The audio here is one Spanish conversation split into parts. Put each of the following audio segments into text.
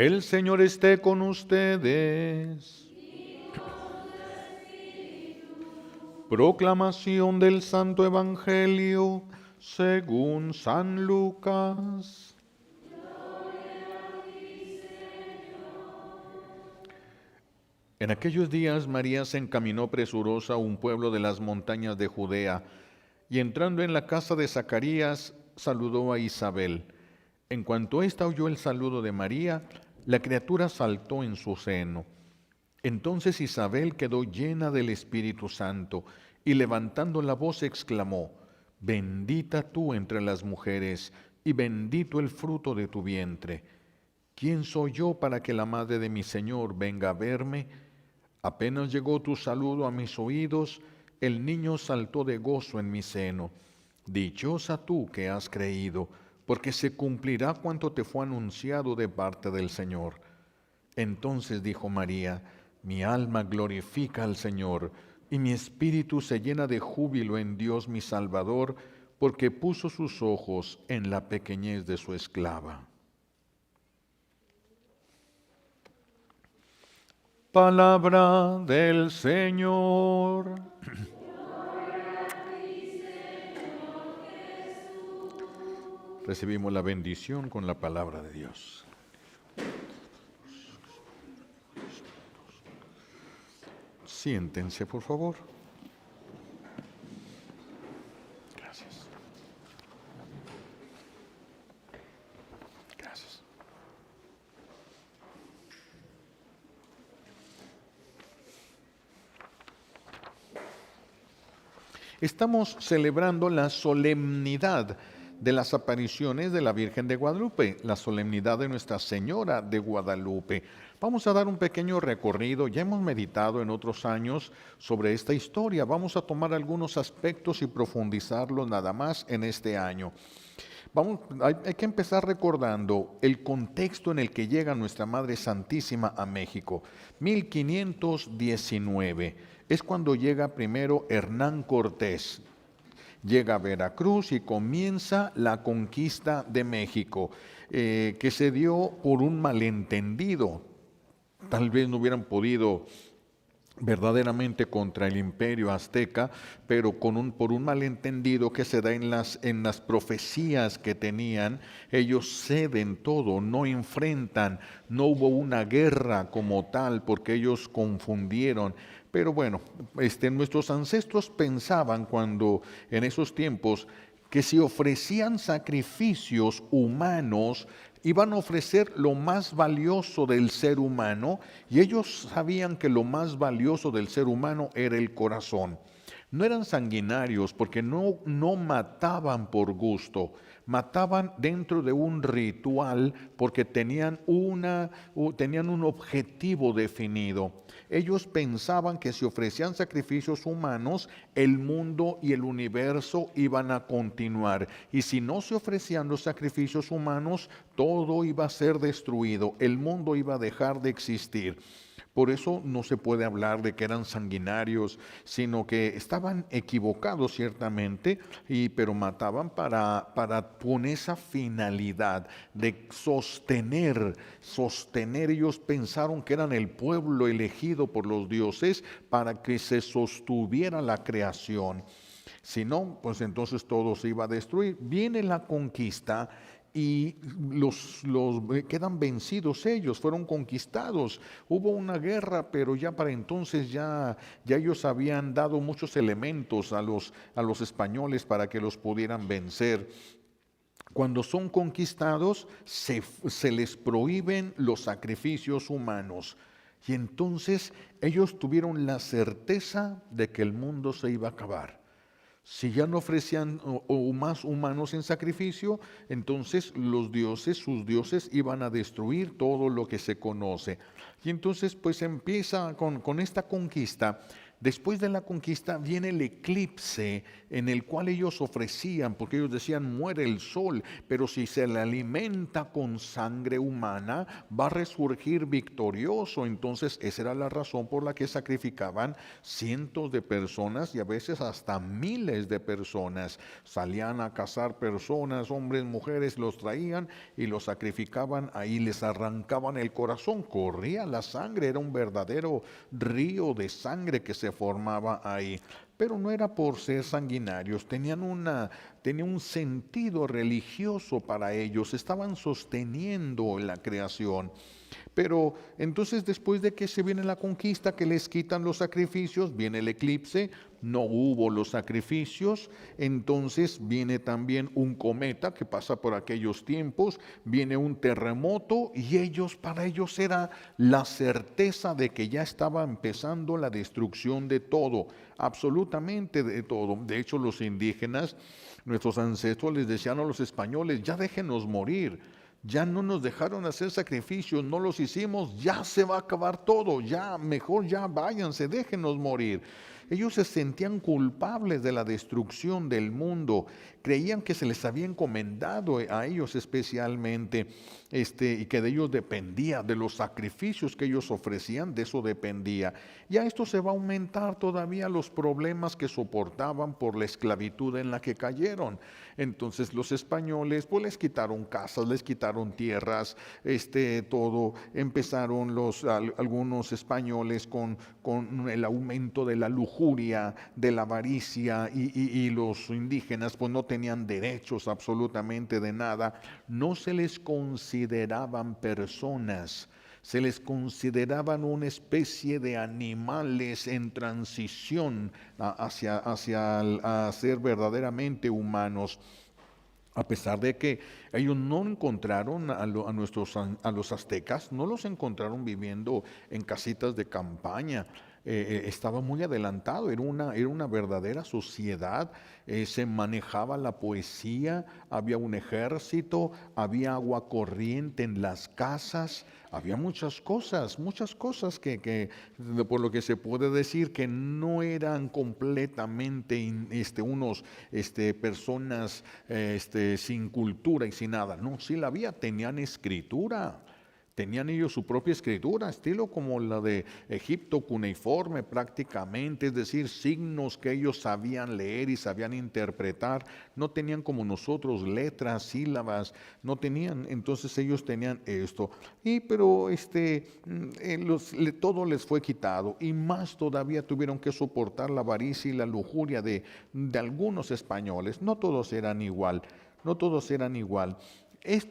El Señor esté con ustedes. Proclamación del Santo Evangelio según San Lucas. En aquellos días María se encaminó presurosa a un pueblo de las montañas de Judea, y entrando en la casa de Zacarías, saludó a Isabel. En cuanto ésta oyó el saludo de María, la criatura saltó en su seno. Entonces Isabel quedó llena del Espíritu Santo, y levantando la voz exclamó: Bendita tú entre las mujeres, y bendito el fruto de tu vientre. ¿Quién soy yo para que la madre de mi Señor venga a verme? Apenas llegó tu saludo a mis oídos, el niño saltó de gozo en mi seno. Dichosa tú que has creído, porque se cumplirá cuanto te fue anunciado de parte del Señor. Entonces dijo María: Mi alma glorifica al Señor, y mi espíritu se llena de júbilo en Dios mi Salvador, porque puso sus ojos en la pequeñez de su esclava. Palabra del Señor. Recibimos la bendición con la palabra de Dios. Siéntense, por favor. Gracias. Gracias. Estamos celebrando la solemnidad de las apariciones de la Virgen de Guadalupe, la solemnidad de Nuestra Señora de Guadalupe. Vamos a dar un pequeño recorrido. Ya hemos meditado en otros años sobre esta historia. Vamos a tomar algunos aspectos y profundizarlos nada más en este año. Hay que empezar recordando el contexto en el que llega nuestra Madre Santísima a México. 1519 es cuando llega primero Hernán Cortés. Llega a Veracruz y comienza la conquista de México, que se dio por un malentendido. Tal vez no hubieran podido verdaderamente contra el imperio azteca, pero por un malentendido que se da en las profecías que tenían. Ellos ceden todo, no enfrentan, no hubo una guerra como tal, porque ellos confundieron. Pero bueno, nuestros ancestros pensaban cuando en esos tiempos que si ofrecían sacrificios humanos, iban a ofrecer lo más valioso del ser humano, y ellos sabían que lo más valioso del ser humano era el corazón. No eran sanguinarios porque no mataban por gusto, mataban dentro de un ritual porque tenían un objetivo definido. Ellos pensaban que si ofrecían sacrificios humanos, el mundo y el universo iban a continuar. Y si no se ofrecían los sacrificios humanos, todo iba a ser destruido, el mundo iba a dejar de existir. Por eso no se puede hablar de que eran sanguinarios, sino que estaban equivocados ciertamente, pero mataban con esa finalidad de sostener. Ellos pensaron que eran el pueblo elegido por los dioses para que se sostuviera la creación. Si no, pues entonces todo se iba a destruir. Viene la conquista y quedan vencidos ellos, fueron conquistados. Hubo una guerra, pero ya para entonces ya ellos habían dado muchos elementos a los españoles para que los pudieran vencer. Cuando son conquistados, se les prohíben los sacrificios humanos. Y entonces ellos tuvieron la certeza de que el mundo se iba a acabar. Si ya no ofrecían más humanos en sacrificio, entonces sus dioses iban a destruir todo lo que se conoce. Y entonces pues empieza con esta conquista. Después de la conquista viene el eclipse en el cual ellos ofrecían, porque ellos decían muere el sol, pero si se le alimenta con sangre humana va a resurgir victorioso. Entonces esa era la razón por la que sacrificaban cientos de personas y a veces hasta miles de personas. Salían a cazar personas, hombres, mujeres, los traían y los sacrificaban ahí, les arrancaban el corazón, corría la sangre, era un verdadero río de sangre que se formaba ahí. Pero no era por ser sanguinarios, tenía un sentido religioso para ellos, estaban sosteniendo la creación. Pero entonces después de que se viene la conquista, que les quitan los sacrificios, viene el eclipse, no hubo los sacrificios, entonces viene también un cometa que pasa por aquellos tiempos, viene un terremoto y para ellos era la certeza de que ya estaba empezando la destrucción de todo, absolutamente de todo. De hecho, los indígenas, nuestros ancestros les decían a los españoles, ya déjenos morir. Ya no nos dejaron hacer sacrificios, no los hicimos, ya se va a acabar todo, ya mejor ya váyanse, déjenos morir. Ellos se sentían culpables de la destrucción del mundo, creían que se les había encomendado a ellos especialmente, y que de ellos dependía, de los sacrificios que ellos ofrecían, de eso dependía. Y a esto se va a aumentar todavía los problemas que soportaban por la esclavitud en la que cayeron. Entonces los españoles pues les quitaron casas, les quitaron tierras, todo. Empezaron algunos españoles con el aumento de la lujuria, de la avaricia y los indígenas pues no tenían derechos absolutamente de nada, no se les consideraban personas. Se les consideraban una especie de animales en transición a ser verdaderamente humanos. A pesar de que ellos no encontraron a los aztecas, no los encontraron viviendo en casitas de campaña. Estaba muy adelantado, era una verdadera sociedad, se manejaba la poesía, había un ejército, había agua corriente en las casas, había muchas cosas por lo que se puede decir que no eran completamente personas sin cultura y sin nada. No, sí la había, tenían escritura. Tenían ellos su propia escritura, estilo como la de Egipto, cuneiforme prácticamente, es decir, signos que ellos sabían leer y sabían interpretar. No tenían como nosotros letras, sílabas, no tenían, entonces ellos tenían esto. Pero todo les fue quitado y más todavía tuvieron que soportar la avaricia y la lujuria de algunos españoles. No todos eran igual, no todos eran igual.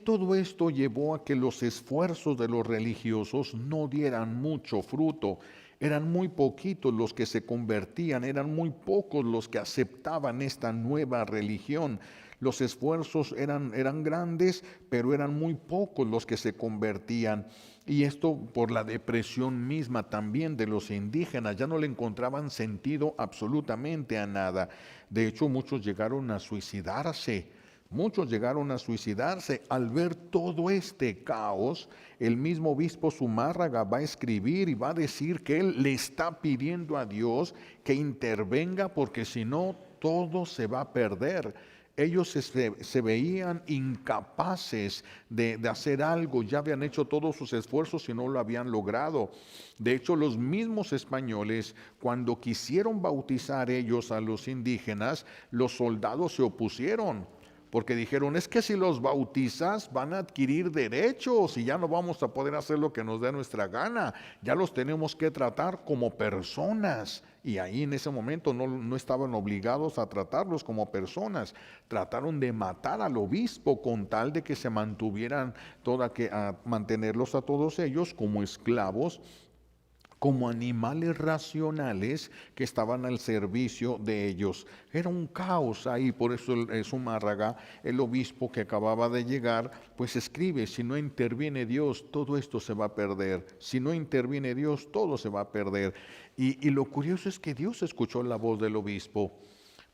Todo esto llevó a que los esfuerzos de los religiosos no dieran mucho fruto. Eran muy poquitos los que se convertían, eran muy pocos los que aceptaban esta nueva religión. Los esfuerzos eran grandes, pero eran muy pocos los que se convertían. Y esto por la depresión misma también de los indígenas, ya no le encontraban sentido absolutamente a nada. De hecho, muchos llegaron a suicidarse. Muchos llegaron a suicidarse al ver todo este caos. El mismo obispo Zumárraga va a escribir y va a decir que él le está pidiendo a Dios que intervenga porque si no todo se va a perder. Ellos se veían incapaces de hacer algo, ya habían hecho todos sus esfuerzos y no lo habían logrado. De hecho, los mismos españoles, cuando quisieron bautizar ellos a los indígenas, los soldados se opusieron. Porque dijeron, es que si los bautizas van a adquirir derechos y ya no vamos a poder hacer lo que nos dé nuestra gana. Ya los tenemos que tratar como personas. Y ahí en ese momento no estaban obligados a tratarlos como personas. Trataron de matar al obispo con tal de que se mantuvieran, a mantenerlos a todos ellos como esclavos, como animales racionales que estaban al servicio de ellos. Era un caos ahí, por eso Zumárraga, el obispo que acababa de llegar, pues escribe, si no interviene Dios, todo esto se va a perder. Si no interviene Dios, todo se va a perder. Y lo curioso es que Dios escuchó la voz del obispo.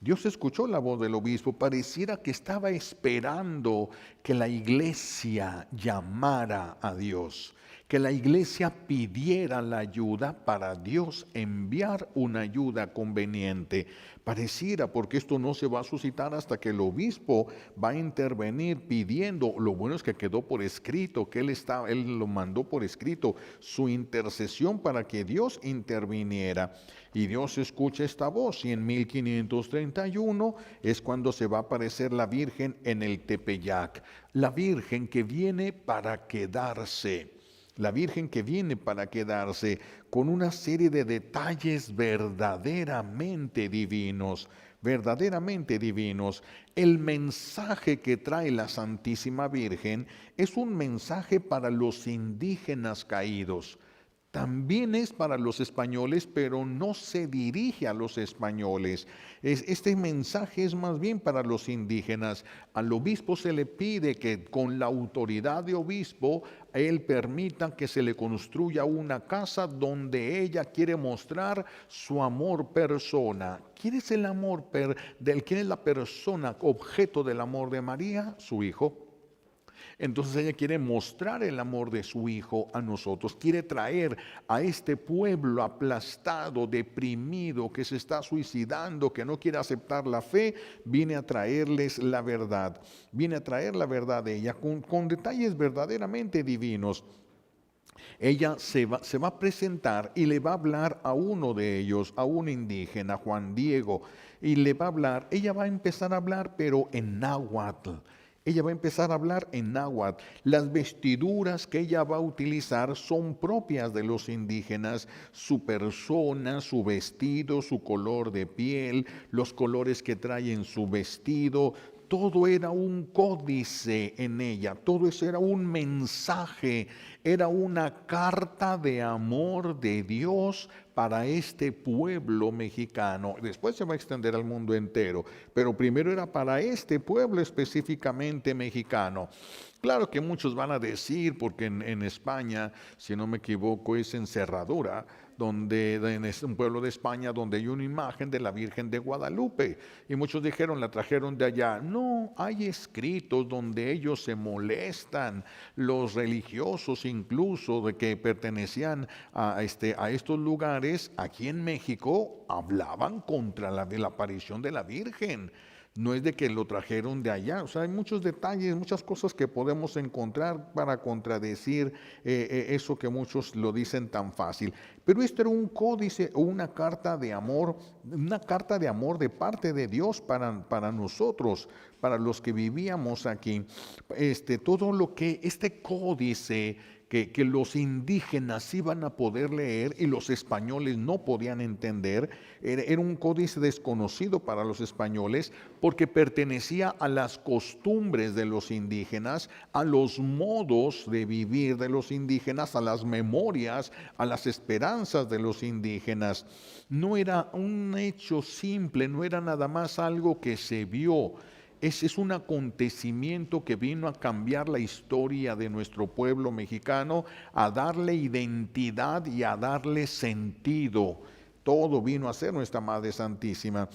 Dios escuchó la voz del obispo, pareciera que estaba esperando que la iglesia llamara a Dios, que la iglesia pidiera la ayuda para Dios enviar una ayuda conveniente. Pareciera, porque esto no se va a suscitar hasta que el obispo va a intervenir pidiendo. Lo bueno es que quedó por escrito, que él lo mandó por escrito, su intercesión para que Dios interviniera. Y Dios escucha esta voz, y en 1531 es cuando se va a aparecer la Virgen en el Tepeyac, la Virgen que viene para quedarse. La Virgen que viene para quedarse con una serie de detalles verdaderamente divinos, verdaderamente divinos. El mensaje que trae la Santísima Virgen es un mensaje para los indígenas caídos. También es para los españoles, pero no se dirige a los españoles. Este mensaje es más bien para los indígenas. Al obispo se le pide que con la autoridad de obispo, él permita que se le construya una casa donde ella quiere mostrar su amor persona. ¿Quién es el amor quién es la persona objeto del amor de María? Su hijo. Entonces ella quiere mostrar el amor de su hijo a nosotros, quiere traer a este pueblo aplastado, deprimido, que se está suicidando, que no quiere aceptar la fe, viene a traerles la verdad, viene a traer la verdad de ella con detalles verdaderamente divinos. Ella se va a presentar y le va a hablar a uno de ellos, a un indígena, Juan Diego, y le va a hablar, ella va a empezar a hablar, pero en náhuatl. Ella va a empezar a hablar en náhuatl. Las vestiduras que ella va a utilizar son propias de los indígenas. Su persona, su vestido, su color de piel, los colores que trae en su vestido, todo era un códice en ella, todo eso era un mensaje, era una carta de amor de Dios para este pueblo mexicano. Después se va a extender al mundo entero, pero primero era para este pueblo específicamente mexicano. Claro que muchos van a decir, porque en España, si no me equivoco, es en Cerradura, es un pueblo de España donde hay una imagen de la Virgen de Guadalupe. Y muchos dijeron, la trajeron de allá. No, hay escritos donde ellos se molestan, los religiosos incluso de que pertenecían a estos lugares, aquí en México, hablaban contra la aparición de la Virgen. No es de que lo trajeron de allá, o sea, hay muchos detalles, muchas cosas que podemos encontrar para contradecir eso que muchos lo dicen tan fácil. Pero esto era un códice o una carta de amor de parte de Dios para nosotros, para los que vivíamos aquí. Todo lo que este códice que los indígenas iban a poder leer y los españoles no podían entender, era un códice desconocido para los españoles porque pertenecía a las costumbres de los indígenas, a los modos de vivir de los indígenas, a las memorias, a las esperanzas de los indígenas. No era un hecho simple, no era nada más algo que se vio. Ese es un acontecimiento que vino a cambiar la historia de nuestro pueblo mexicano, a darle identidad y a darle sentido. Todo vino a ser nuestra Madre Santísima.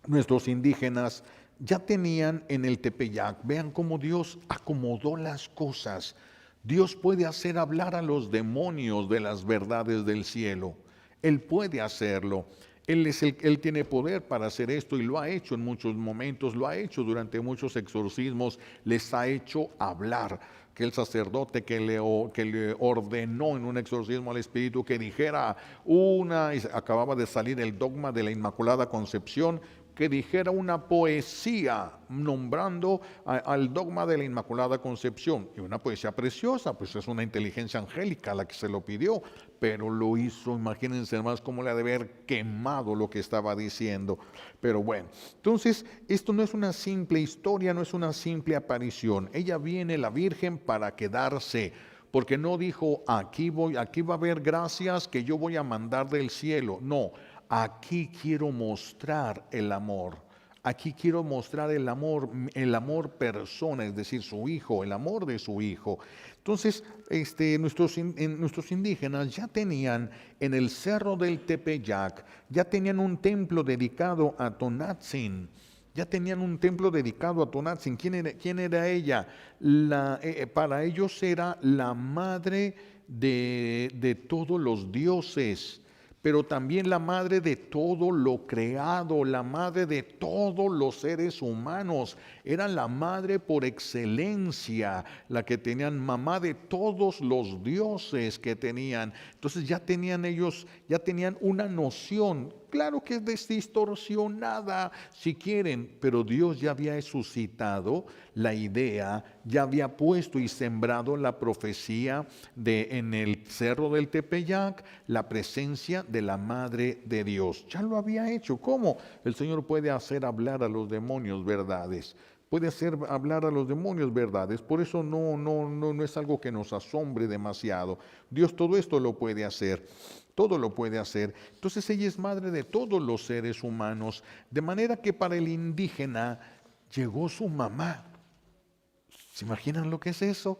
Nuestros indígenas ya tenían en el Tepeyac, vean cómo Dios acomodó las cosas. Dios puede hacer hablar a los demonios de las verdades del cielo. Él puede hacerlo. Él tiene poder para hacer esto y lo ha hecho en muchos momentos, lo ha hecho durante muchos exorcismos, les ha hecho hablar. Que el sacerdote que le ordenó en un exorcismo al Espíritu que dijera acababa de salir el dogma de la Inmaculada Concepción, que dijera una poesía nombrando al dogma de la Inmaculada Concepción. Y una poesía preciosa, pues es una inteligencia angélica la que se lo pidió, pero lo hizo, imagínense hermanos, cómo le ha de haber quemado lo que estaba diciendo. Pero bueno, entonces esto no es una simple historia, no es una simple aparición. Ella viene, la Virgen, para quedarse. Porque no dijo, aquí va a haber gracias que yo voy a mandar del cielo. No, aquí quiero mostrar el amor. Aquí quiero mostrar el amor persona, es decir, su hijo, el amor de su hijo. Entonces, nuestros indígenas ya tenían en el cerro del Tepeyac, ya tenían un templo dedicado a Tonatzin. Ya tenían un templo dedicado a Tonatzin. ¿Quién era ella? Para ellos era la madre de todos los dioses, pero también la madre de todo lo creado, la madre de todos los seres humanos. Era la madre por excelencia, la que tenían, mamá de todos los dioses que tenían. Entonces ya tenían ellos, ya tenían una noción, claro que es distorsionada si quieren, pero Dios ya había suscitado la idea, ya había puesto y sembrado la profecía de en el cerro del Tepeyac, la presencia de la Madre de Dios. Ya lo había hecho. ¿Cómo? El Señor puede hacer hablar a los demonios verdades. Puede hacer hablar a los demonios verdades. Por eso no es algo que nos asombre demasiado. Dios todo esto lo puede hacer. Todo lo puede hacer. Entonces ella es madre de todos los seres humanos. De manera que para el indígena llegó su mamá. ¿Se imaginan lo que es eso?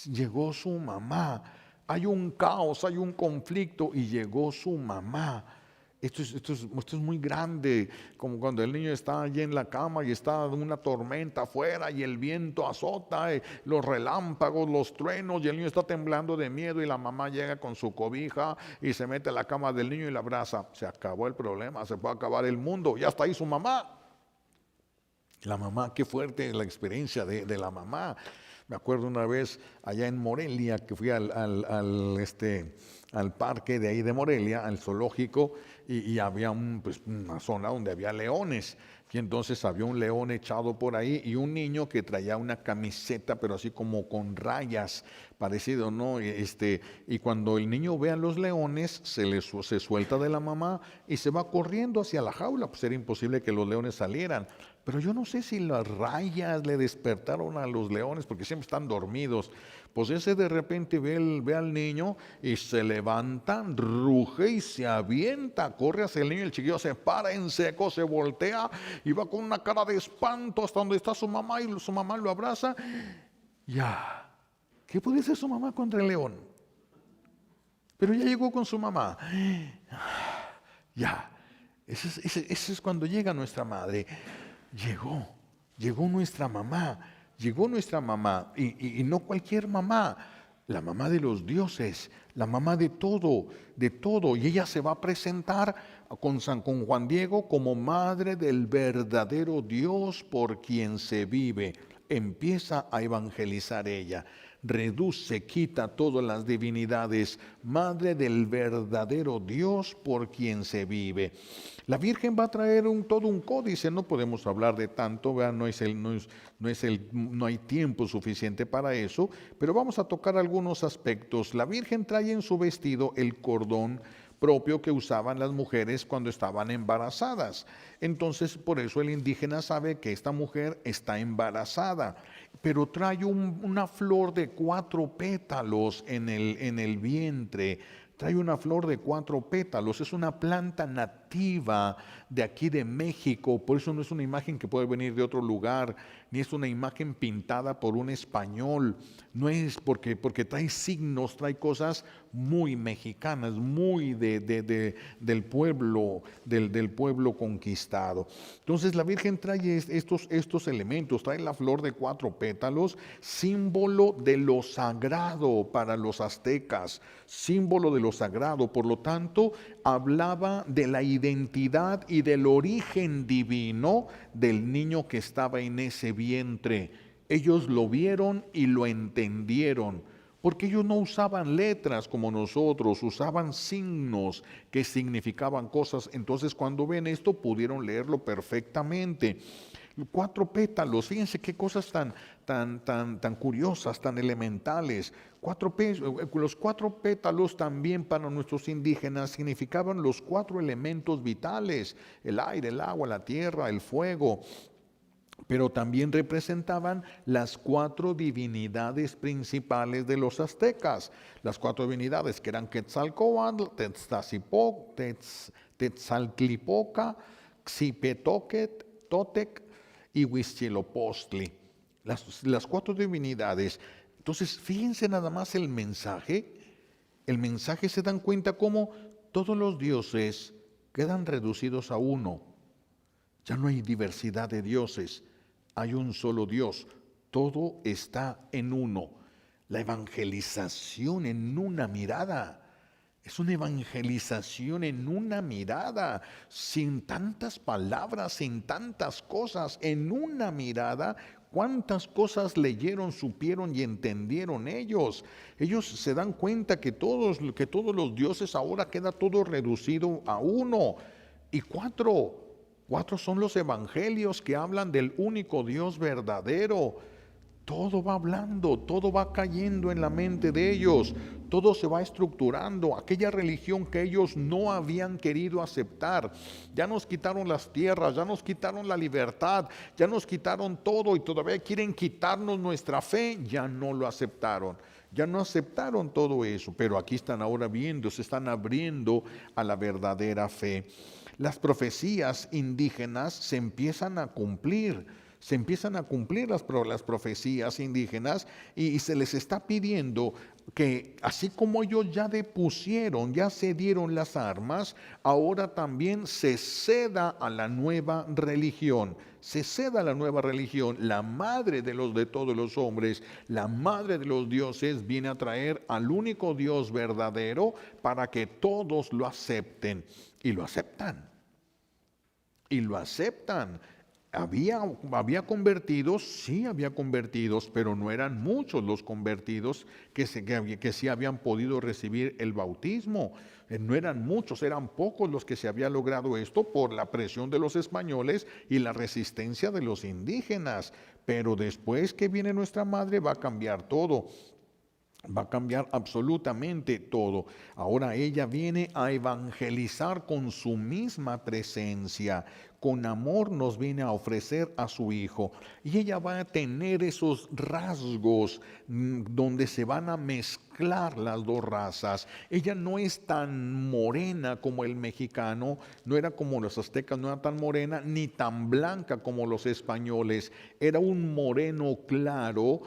Llegó su mamá. Hay un caos, hay un conflicto y llegó su mamá. Esto es muy grande, como cuando el niño está allí en la cama y está una tormenta afuera y el viento azota, los relámpagos, los truenos, y el niño está temblando de miedo y la mamá llega con su cobija y se mete a la cama del niño y la abraza. Se acabó el problema, se puede acabar el mundo, ya está ahí su mamá. La mamá, qué fuerte la experiencia de la mamá. Me acuerdo una vez allá en Morelia que fui al parque de ahí de Morelia, al zoológico, y había una zona donde había leones. Y entonces había un león echado por ahí y un niño que traía una camiseta, pero así como con rayas, parecido, ¿no? Y cuando el niño ve a los leones, se suelta de la mamá y se va corriendo hacia la jaula, pues era imposible que los leones salieran. Pero yo no sé si las rayas le despertaron a los leones, porque siempre están dormidos. Pues ese de repente ve al niño y se levanta, ruge y se avienta, corre hacia el niño, el chiquillo se para en seco, se voltea y va con una cara de espanto hasta donde está su mamá y su mamá lo abraza. Ya, ¿qué puede hacer su mamá contra el león? Pero ya llegó con su mamá. Ya, ese es cuando llega nuestra madre. Llegó nuestra mamá, y no cualquier mamá, la mamá de los dioses, la mamá de todo, y ella se va a presentar con Juan Diego como madre del verdadero Dios por quien se vive. Empieza a evangelizar ella, reduce, quita todas las divinidades, madre del verdadero Dios por quien se vive. La Virgen va a traer todo un códice, no podemos hablar de tanto, ¿verdad? No hay tiempo suficiente para eso, pero vamos a tocar algunos aspectos. La Virgen trae en su vestido el cordón propio que usaban las mujeres cuando estaban embarazadas. Entonces, por eso el indígena sabe que esta mujer está embarazada, pero trae una flor de 4 pétalos en el vientre. Trae una flor de 4 pétalos, es una planta nativa de aquí de México, por eso no es una imagen que puede venir de otro lugar, ni es una imagen pintada por un español, no es porque trae signos, trae cosas muy mexicanas, muy del pueblo conquistado. Entonces la Virgen trae estos elementos, trae la flor de 4 pétalos, símbolo de lo sagrado para los aztecas, símbolo de lo sagrado, por lo tanto hablaba de la identidad y del origen divino del niño que estaba en ese vientre. Ellos lo vieron y lo entendieron, porque ellos no usaban letras como nosotros, usaban signos que significaban cosas. Entonces cuando ven esto pudieron leerlo perfectamente. 4 pétalos, fíjense qué cosas tan curiosas, tan elementales. Los 4 pétalos también para nuestros indígenas significaban los 4 elementos vitales: el aire, el agua, la tierra, el fuego. Pero también representaban las 4 divinidades principales de los aztecas. Las 4 divinidades que eran Quetzalcóatl, Tetzaltlipoca, Xipetoquet, Totec y Huitzilopochtli, las 4 divinidades. Entonces, fíjense nada más el mensaje. El mensaje, se dan cuenta cómo todos los dioses quedan reducidos a uno. Ya no hay diversidad de dioses, hay un solo Dios. Todo está en uno. La evangelización en una mirada. Es una evangelización en una mirada, sin tantas palabras, sin tantas cosas, en una mirada. ¿Cuántas cosas leyeron, supieron y entendieron ellos? Ellos se dan cuenta que todos los dioses ahora queda todo reducido a uno. Y cuatro son los evangelios que hablan del único Dios verdadero. Todo va hablando, todo va cayendo en la mente de ellos, todo se va estructurando. Aquella religión que ellos no habían querido aceptar, ya nos quitaron las tierras, ya nos quitaron la libertad, ya nos quitaron todo y todavía quieren quitarnos nuestra fe, ya no lo aceptaron. Ya no aceptaron todo eso, pero aquí están ahora viendo, se están abriendo a la verdadera fe. Las profecías indígenas se empiezan a cumplir. Se empiezan a cumplir las profecías indígenas y se les está pidiendo que así como ellos ya depusieron, ya cedieron las armas, ahora también se ceda a la nueva religión. Se ceda a la nueva religión. La madre de todos los hombres, la madre de los dioses, viene a traer al único Dios verdadero para que todos lo acepten. Y lo aceptan. Y lo aceptan. Había convertidos, sí había convertidos, pero no eran muchos los convertidos que sí habían podido recibir el bautismo. No eran muchos, eran pocos los que se había logrado esto por la presión de los españoles y la resistencia de los indígenas. Pero después que viene nuestra madre va a cambiar todo. Va a cambiar absolutamente todo. Ahora ella viene a evangelizar con su misma presencia. Con amor nos viene a ofrecer a su Hijo. Y ella va a tener esos rasgos donde se van a mezclar las dos razas. Ella no es tan morena como el mexicano, no era como los aztecas, no era tan morena, ni tan blanca como los españoles. Era un moreno claro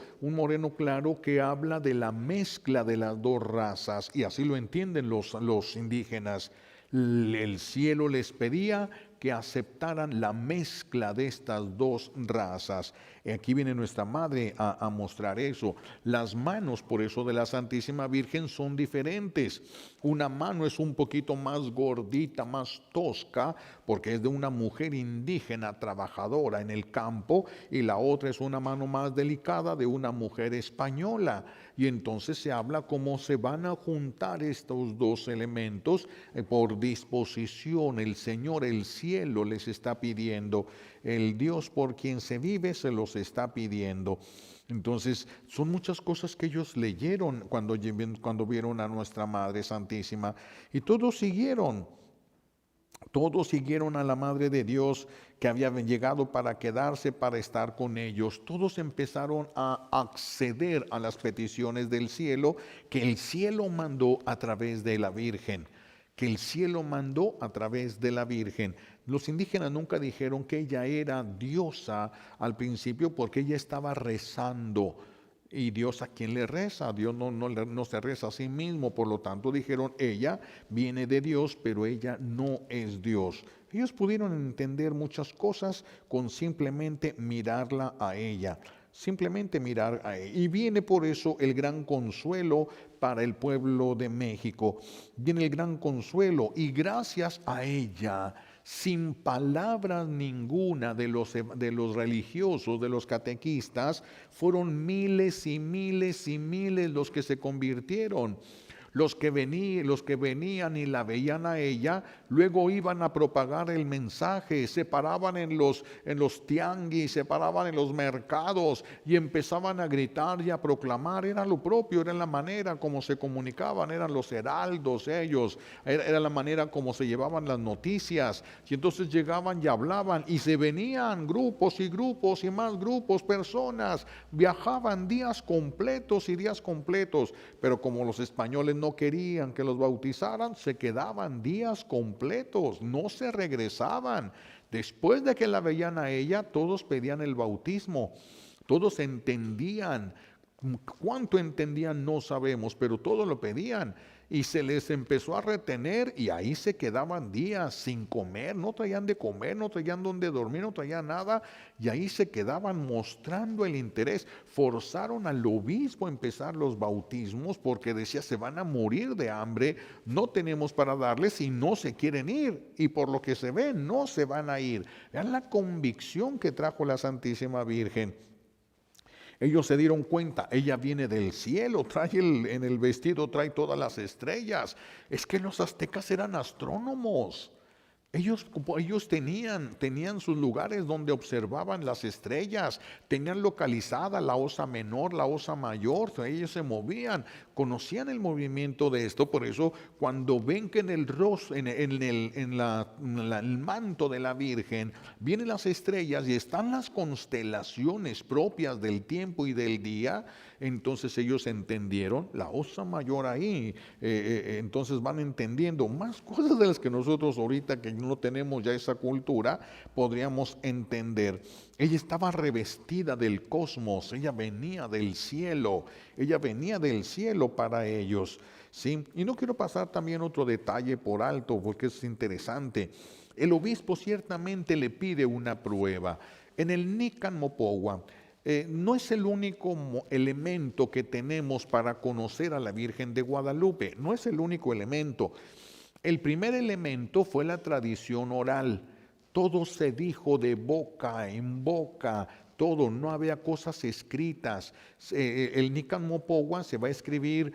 que habla de la mezcla de las dos razas. Y así lo entienden los indígenas. El cielo les pedía que aceptaran la mezcla de estas dos razas. Aquí viene nuestra madre a mostrar eso. Las manos, por eso, de la Santísima Virgen son diferentes. Una mano es un poquito más gordita, más tosca, porque es de una mujer indígena trabajadora en el campo, y la otra es una mano más delicada de una mujer española. Y entonces se habla cómo se van a juntar estos dos elementos por disposición. El Señor, el cielo les está pidiendo, el Dios por quien se vive se los está pidiendo. Entonces son muchas cosas que ellos leyeron cuando vieron a nuestra Madre Santísima, y todos siguieron a la Madre de Dios que había llegado para quedarse, para estar con ellos. Todos empezaron a acceder a las peticiones del cielo, que el cielo mandó a través de la Virgen. Los indígenas nunca dijeron que ella era diosa al principio, porque ella estaba rezando. Y Dios, ¿a quién le reza? Dios no se reza a sí mismo. Por lo tanto dijeron, ella viene de Dios, pero ella no es Dios. Ellos pudieron entender muchas cosas con simplemente mirarla a ella. Y viene por eso el gran consuelo para el pueblo de México. Viene el gran consuelo, y gracias a ella, sin palabras ninguna de los religiosos, de los catequistas, fueron miles y miles y miles los que se convirtieron. Los que venían y la veían a ella, luego iban a propagar el mensaje, se paraban en los tianguis, se paraban en los mercados y empezaban a gritar y a proclamar. Era lo propio, era la manera como se comunicaban, eran los heraldos ellos, era la manera como se llevaban las noticias. Y entonces llegaban y hablaban, y se venían grupos y grupos y más grupos, personas, viajaban días completos, pero como los españoles no no querían que los bautizaran, se quedaban días completos, no se regresaban. Después de que la veían a ella, todos pedían el bautismo, todos entendían. ¿Cuánto entendían? No sabemos, pero todos lo pedían. Y se les empezó a retener y ahí se quedaban días sin comer, no traían de comer, no traían donde dormir, no traían nada. Y ahí se quedaban mostrando el interés. Forzaron al obispo a empezar los bautismos porque decía, se van a morir de hambre, no tenemos para darles y no se quieren ir. Y por lo que se ve, no se van a ir. Vean la convicción que trajo la Santísima Virgen. Ellos se dieron cuenta, ella viene del cielo, en el vestido trae todas las estrellas. Es que los aztecas eran astrónomos. Ellos tenían sus lugares donde observaban las estrellas, tenían localizada la Osa Menor, la Osa Mayor, ellos se movían, conocían el movimiento de esto. Por eso cuando ven que en el rostro, el manto de la Virgen vienen las estrellas y están las constelaciones propias del tiempo y del día, entonces ellos entendieron la Osa Mayor ahí. Entonces van entendiendo más cosas de las que nosotros ahorita, que no tenemos ya esa cultura, podríamos entender. Ella estaba revestida del cosmos, ella venía del cielo para ellos, ¿sí? Y no quiero pasar también otro detalle por alto porque es interesante. El obispo ciertamente le pide una prueba. En el Nican Mopogua, no es el único elemento que tenemos para conocer a la Virgen de Guadalupe, no es el único elemento. El primer elemento fue la tradición oral. Todo se dijo de boca en boca, todo, no había cosas escritas. El Nican Mopogua se va a escribir,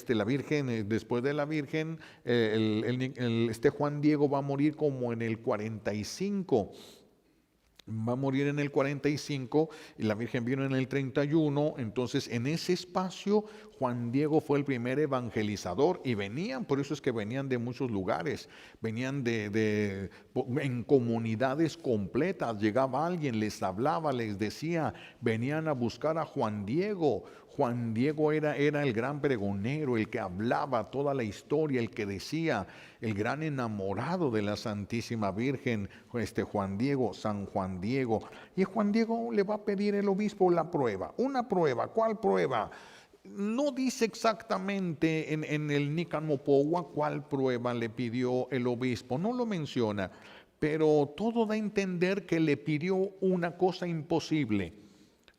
la Virgen, después de la Virgen, este Juan Diego va a morir como en el 45. Va a morir en el 45 y la Virgen vino en el 31. Entonces en ese espacio Juan Diego fue el primer evangelizador y venían, por eso es que venían de muchos lugares, venían en comunidades completas. Llegaba alguien, les hablaba, les decía, venían a buscar a Juan Diego. Juan Diego era el gran pregonero, el que hablaba toda la historia, el que decía, el gran enamorado de la Santísima Virgen, Juan Diego, San Juan Diego. Y Juan Diego le va a pedir el obispo la prueba. Una prueba, ¿cuál prueba? No dice exactamente en el Nican Mopogua cuál prueba le pidió el obispo, no lo menciona, pero todo da a entender que le pidió una cosa imposible.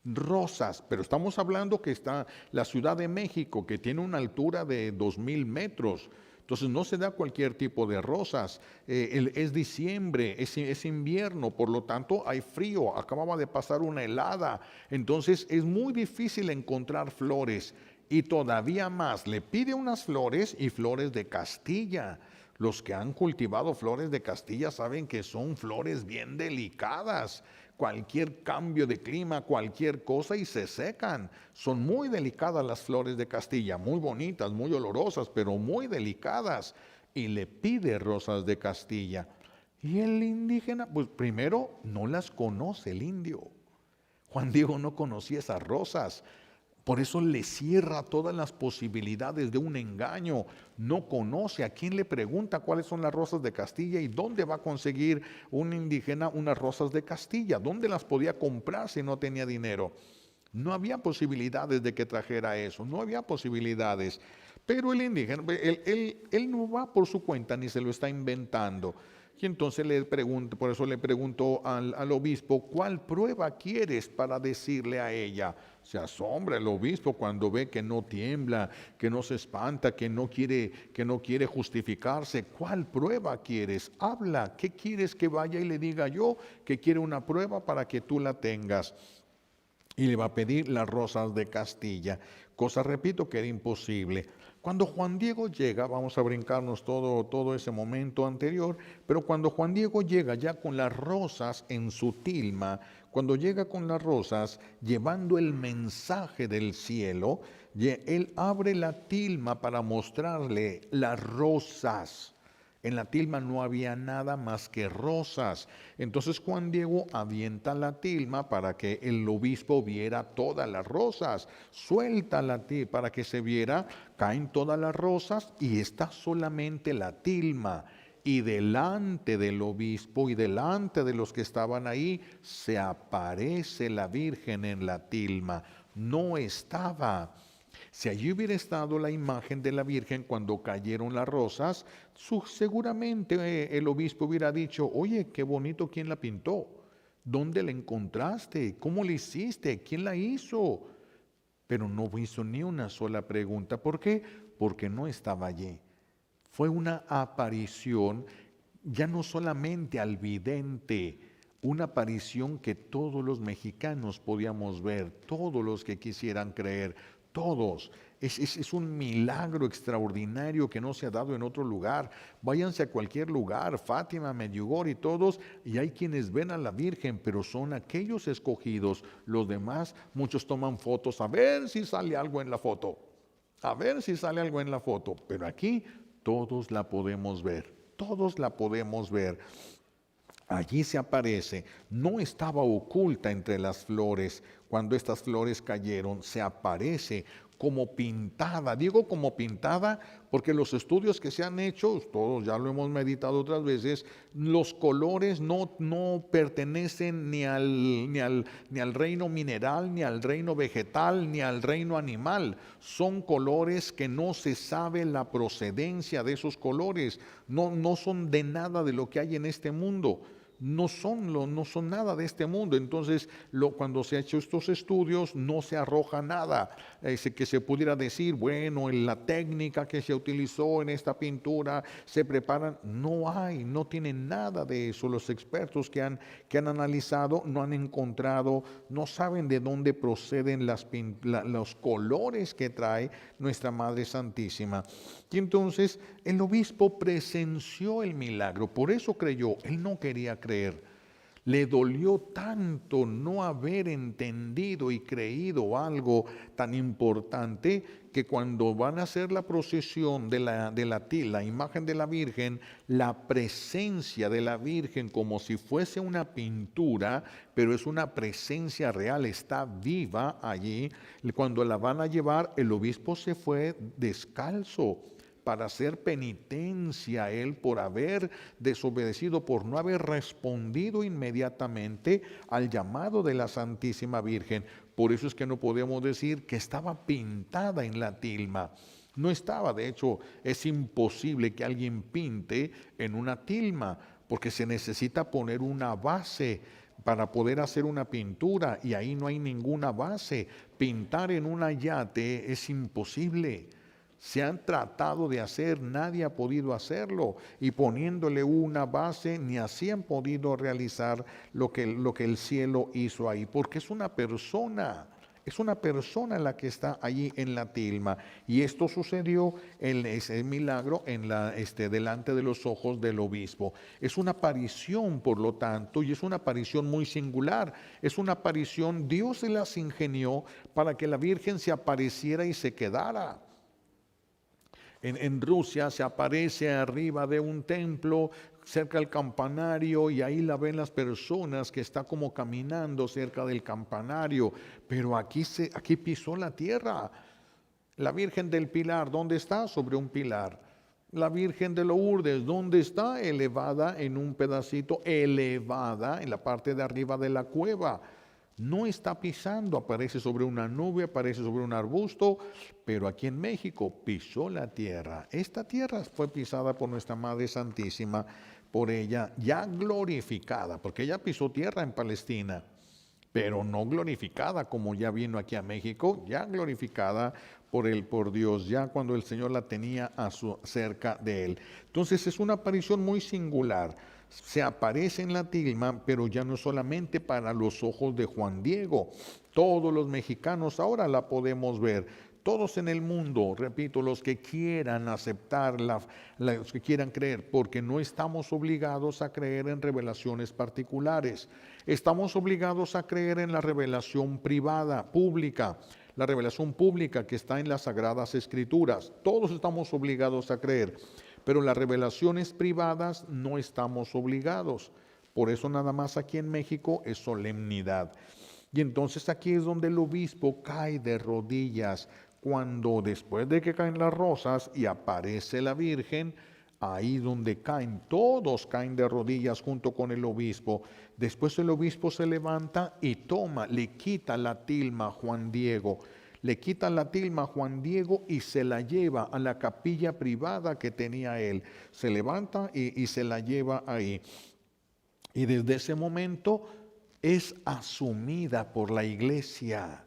Rosas, pero estamos hablando que está la Ciudad de México, que tiene una altura de 2000 metros. Entonces no se da cualquier tipo de rosas. Es diciembre, es invierno, por lo tanto hay frío, acababa de pasar una helada. Entonces es muy difícil encontrar flores. Y todavía más, le pide unas flores y flores de Castilla. Los que han cultivado flores de Castilla saben que son flores bien delicadas. Cualquier cambio de clima, cualquier cosa y se secan. Son muy delicadas las flores de Castilla, muy bonitas, muy olorosas, pero muy delicadas. Y le pide rosas de Castilla. Y el indígena, pues primero no las conoce el indio. Juan Diego no conocía esas rosas. Por eso le cierra todas las posibilidades de un engaño. No conoce. ¿A quién le pregunta cuáles son las rosas de Castilla y dónde va a conseguir un indígena unas rosas de Castilla? ¿Dónde las podía comprar si no tenía dinero? No había posibilidades de que trajera eso, no había posibilidades. Pero el indígena, él no va por su cuenta ni se lo está inventando. Y entonces por eso le preguntó al obispo, ¿cuál prueba quieres para decirle a ella? Se asombra el obispo cuando ve que no tiembla, que no se espanta, que no quiere justificarse. ¿Cuál prueba quieres? Habla, ¿qué quieres que vaya y le diga yo? Que quiere una prueba para que tú la tengas. Y le va a pedir las rosas de Castilla, cosa, repito, que era imposible. Cuando Juan Diego llega, vamos a brincarnos todo ese momento anterior, pero cuando Juan Diego llega ya con las rosas en su tilma, cuando llega con las rosas llevando el mensaje del cielo, él abre la tilma para mostrarle las rosas. En la tilma no había nada más que rosas. Entonces Juan Diego avienta la tilma para que el obispo viera todas las rosas. Suelta la tilma para que se viera, caen todas las rosas y está solamente la tilma. Y delante del obispo y delante de los que estaban ahí se aparece la Virgen en la tilma. No estaba. Si allí hubiera estado la imagen de la Virgen cuando cayeron las rosas, seguramente el obispo hubiera dicho, oye, qué bonito, ¿quién la pintó? ¿Dónde la encontraste? ¿Cómo la hiciste? ¿Quién la hizo? Pero no hizo ni una sola pregunta. ¿Por qué? Porque no estaba allí. Fue una aparición ya no solamente al vidente, una aparición que todos los mexicanos podíamos ver, todos los que quisieran creer, todos. Es un milagro extraordinario que no se ha dado en otro lugar. Váyanse a cualquier lugar, Fátima, Medjugorje y todos, y hay quienes ven a la Virgen, pero son aquellos escogidos. Los demás, muchos toman fotos a ver si sale algo en la foto. A ver si sale algo en la foto. Pero aquí todos la podemos ver. Todos la podemos ver. Allí se aparece, no estaba oculta entre las flores. Cuando estas flores cayeron, se aparece como pintada. Digo como pintada porque los estudios que se han hecho, todos ya lo hemos meditado otras veces, los colores no pertenecen ni al reino mineral, ni al reino vegetal, ni al reino animal. Son colores que no se sabe la procedencia de esos colores. No son de nada de lo que hay en este mundo. No son nada de este mundo. Entonces, cuando se han hecho estos estudios, no se arroja nada que se pudiera decir, bueno, en la técnica que se utilizó en esta pintura se preparan. No tienen nada de eso. Los expertos que han analizado no han encontrado, no saben de dónde proceden los colores que trae nuestra Madre Santísima. Y entonces el obispo presenció el milagro, por eso creyó. Él no quería creer. Le dolió tanto no haber entendido y creído algo tan importante que cuando van a hacer la procesión de la imagen de la Virgen, la presencia de la Virgen como si fuese una pintura, pero es una presencia real, está viva allí. Cuando la van a llevar, el obispo se fue descalzo para hacer penitencia a él por haber desobedecido, por no haber respondido inmediatamente al llamado de la Santísima Virgen. Por eso es que no podemos decir que estaba pintada en la tilma. No estaba, de hecho, es imposible que alguien pinte en una tilma, porque se necesita poner una base para poder hacer una pintura, y ahí no hay ninguna base. Pintar en un yate es imposible. Se han tratado de hacer, nadie ha podido hacerlo, y poniéndole una base ni así han podido realizar lo que el cielo hizo ahí, porque es una persona la que está allí en la tilma. Y esto sucedió en ese milagro delante de los ojos del obispo. Es una aparición, por lo tanto, y es una aparición muy singular. Es una aparición, Dios se las ingenió para que la Virgen se apareciera y se quedara. En Rusia se aparece arriba de un templo, cerca del campanario, y ahí la ven las personas que está como caminando cerca del campanario. Pero aquí pisó la tierra. La Virgen del Pilar, ¿dónde está? Sobre un pilar. La Virgen de Lourdes, ¿dónde está? Elevada en un pedacito, elevada en la parte de arriba de la cueva. No está pisando, aparece sobre una nube, aparece sobre un arbusto, pero aquí en México pisó la tierra. Esta tierra fue pisada por nuestra Madre Santísima, por ella ya glorificada, porque ella pisó tierra en Palestina, pero no glorificada como ya vino aquí a México, ya glorificada por Dios, ya cuando el Señor la tenía cerca de él. Entonces es una aparición muy singular. Se aparece en la tilma, pero ya no solamente para los ojos de Juan Diego. Todos los mexicanos ahora la podemos ver. Todos en el mundo, repito, los que quieran aceptar, los que quieran creer, porque no estamos obligados a creer en revelaciones particulares. Estamos obligados a creer en la revelación privada, pública, la revelación pública que está en las Sagradas Escrituras. Todos estamos obligados a creer. pero las revelaciones privadas no estamos obligados. Por eso nada más aquí en México es solemnidad. Y entonces aquí es donde el obispo cae de rodillas, cuando después de que caen las rosas y aparece la Virgen, ahí donde caen, todos caen de rodillas junto con el obispo. Después el obispo se levanta y toma, le quita la tilma a Juan Diego. Le quita la tilma a Juan Diego y se la lleva a la capilla privada que tenía él. Se levanta y se la lleva ahí. Y desde ese momento es asumida por la iglesia,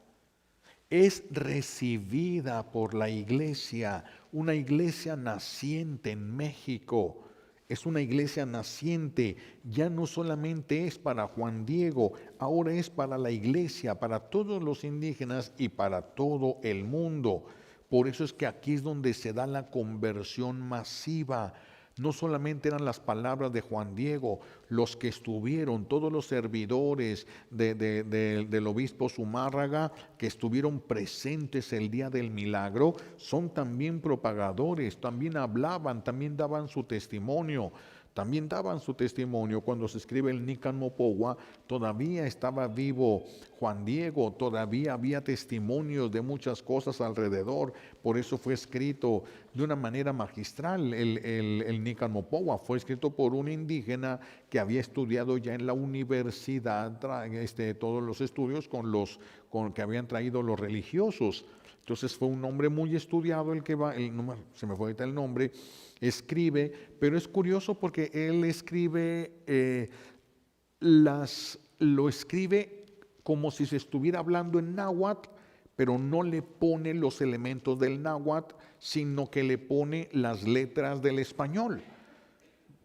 es recibida por la iglesia, una iglesia naciente en México. Es una iglesia naciente, ya no solamente es para Juan Diego, ahora es para la iglesia, para todos los indígenas y para todo el mundo. Por eso es que aquí es donde se da la conversión masiva. No solamente eran las palabras de Juan Diego, los que estuvieron, todos los servidores del obispo Zumárraga que estuvieron presentes el día del milagro, son también propagadores, también hablaban, también daban su testimonio. También daban su testimonio. Cuando se escribe el Nican Mopogua, todavía estaba vivo Juan Diego, todavía había testimonios de muchas cosas alrededor. Por eso fue escrito de una manera magistral el Nican Mopogua. Fue escrito por un indígena que había estudiado ya en la universidad todos los estudios con que habían traído los religiosos. Entonces fue un hombre muy estudiado el que va, se me fue ahorita el nombre, escribe, pero es curioso porque él escribe, lo escribe como si se estuviera hablando en náhuatl, pero no le pone los elementos del náhuatl, sino que le pone las letras del español,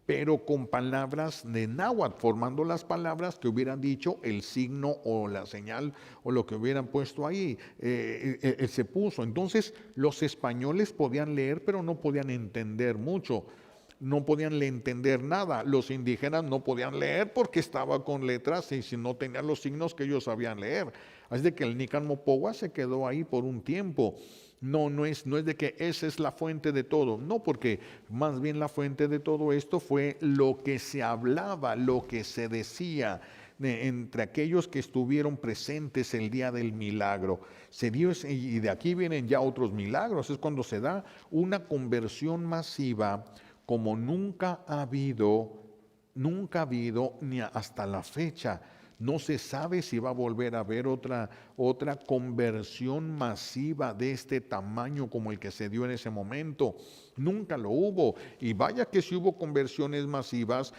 pero con palabras de náhuatl, formando las palabras que hubieran dicho el signo o la señal o lo que hubieran puesto ahí, se puso. Entonces los españoles podían leer, pero no podían entender mucho, no podían entender nada. Los indígenas no podían leer porque estaba con letras y si no tenían los signos que ellos sabían leer. Así de que el Nican Mopogua se quedó ahí por un tiempo. No es de que esa es la fuente de todo, no, porque más bien la fuente de todo esto fue lo que se hablaba, lo que se decía entre aquellos que estuvieron presentes el día del milagro. Se dio y de aquí vienen ya otros milagros, es cuando se da una conversión masiva como nunca ha habido ni hasta la fecha. No se sabe si va a volver a haber otra conversión masiva de este tamaño como el que se dio en ese momento. Nunca lo hubo. Y vaya que si hubo conversiones masivas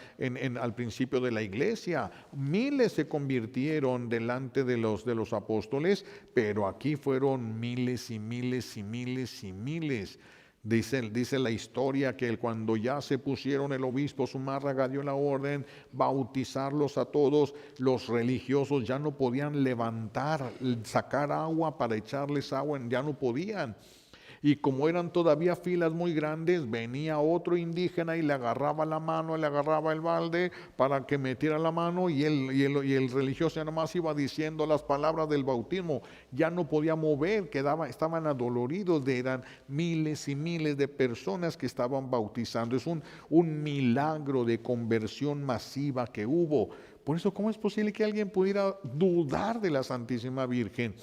al principio de la iglesia. Miles se convirtieron delante de los apóstoles, pero aquí fueron miles y miles y miles y miles. Dice la historia que cuando ya se pusieron, el obispo Zumárraga dio la orden bautizarlos a todos, los religiosos ya no podían sacar agua para echarles agua, ya no podían. Y como eran todavía filas muy grandes, venía otro indígena y le agarraba la mano, le agarraba el balde para que metiera la mano y el religioso nada más iba diciendo las palabras del bautismo. Ya no podía mover, estaban adoloridos, eran miles y miles de personas que estaban bautizando. Es un milagro de conversión masiva que hubo. Por eso, ¿cómo es posible que alguien pudiera dudar de la Santísima Virgen?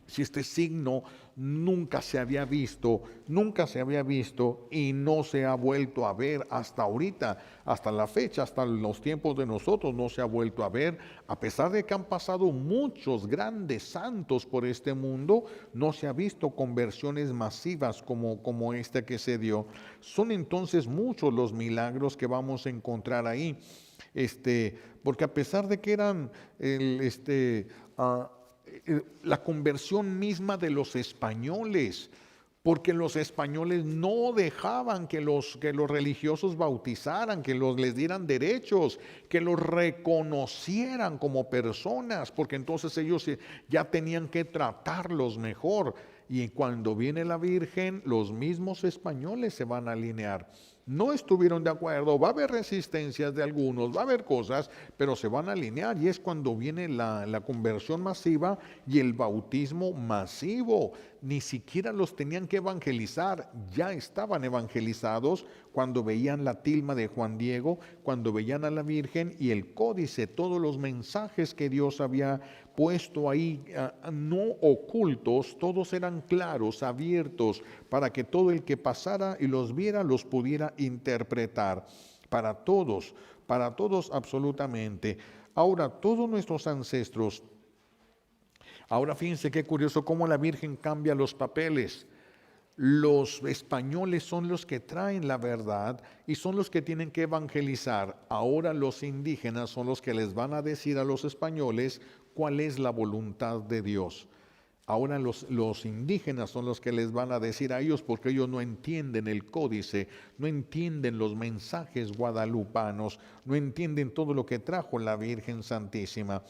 Si este signo nunca se había visto y no se ha vuelto a ver hasta ahorita, hasta la fecha, hasta los tiempos de nosotros no se ha vuelto a ver, a pesar de que han pasado muchos grandes santos por este mundo, no se ha visto conversiones masivas como esta que se dio. Son entonces muchos los milagros que vamos a encontrar ahí, porque a pesar de que eran la conversión misma de los españoles, porque los españoles no dejaban que los religiosos bautizaran, que les dieran derechos, que los reconocieran como personas, porque entonces ellos ya tenían que tratarlos mejor. Y cuando viene la Virgen, los mismos españoles se van a alinear. No estuvieron de acuerdo, va a haber resistencias de algunos, va a haber cosas, pero se van a alinear y es cuando viene la conversión masiva y el bautismo masivo. Ni siquiera los tenían que evangelizar, ya estaban evangelizados cuando veían la tilma de Juan Diego, cuando veían a la Virgen y el códice, todos los mensajes que Dios había puesto ahí, no ocultos, todos eran claros, abiertos, para que todo el que pasara y los viera los pudiera interpretar. Para todos absolutamente. Ahora, todos nuestros ancestros, ahora fíjense qué curioso cómo la Virgen cambia los papeles. Los españoles son los que traen la verdad y son los que tienen que evangelizar. Ahora los indígenas son los que les van a decir a los españoles cuál es la voluntad de Dios. Ahora los indígenas son los que les van a decir a ellos porque ellos no entienden el códice, no entienden los mensajes guadalupanos, no entienden todo lo que trajo la Virgen Santísima.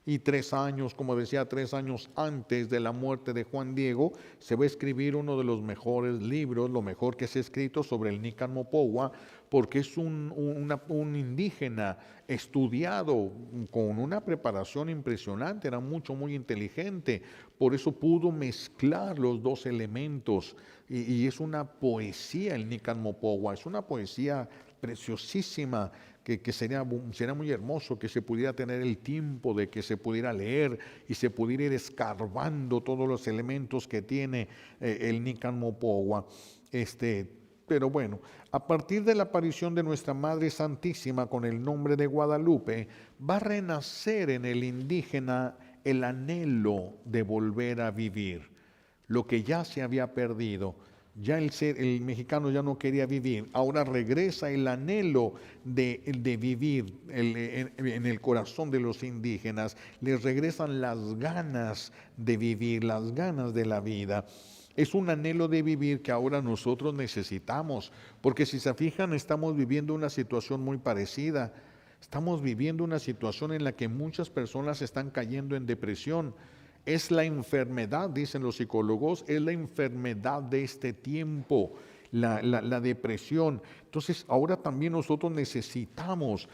Y 3 años, como decía, 3 años antes de la muerte de Juan Diego, se va a escribir uno de los mejores libros, lo mejor que se ha escrito sobre el Nican Mopohua, porque es un indígena estudiado, con una preparación impresionante, era muy inteligente, por eso pudo mezclar los dos elementos, y es una poesía el Nican Mopohua, es una poesía preciosísima, que sería muy hermoso que se pudiera tener el tiempo de que se pudiera leer y se pudiera ir escarbando todos los elementos que tiene el Nican Mopohua. Pero bueno, a partir de la aparición de nuestra Madre Santísima con el nombre de Guadalupe, va a renacer en el indígena el anhelo de volver a vivir, lo que ya se había perdido. Ya el mexicano ya no quería vivir, ahora regresa el anhelo de vivir en el corazón de los indígenas, les regresan las ganas de vivir, las ganas de la vida. Es un anhelo de vivir que ahora nosotros necesitamos, porque si se fijan estamos viviendo una situación muy parecida, estamos viviendo una situación en la que muchas personas están cayendo en depresión. Es la enfermedad, dicen los psicólogos, es la enfermedad de este tiempo, la depresión. Entonces ahora también nosotros necesitamos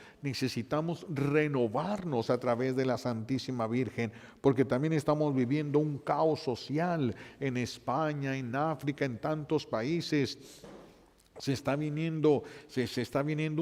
renovarnos a través de la Santísima Virgen, porque también estamos viviendo un caos social en España, en África, en tantos países. Se está viniendo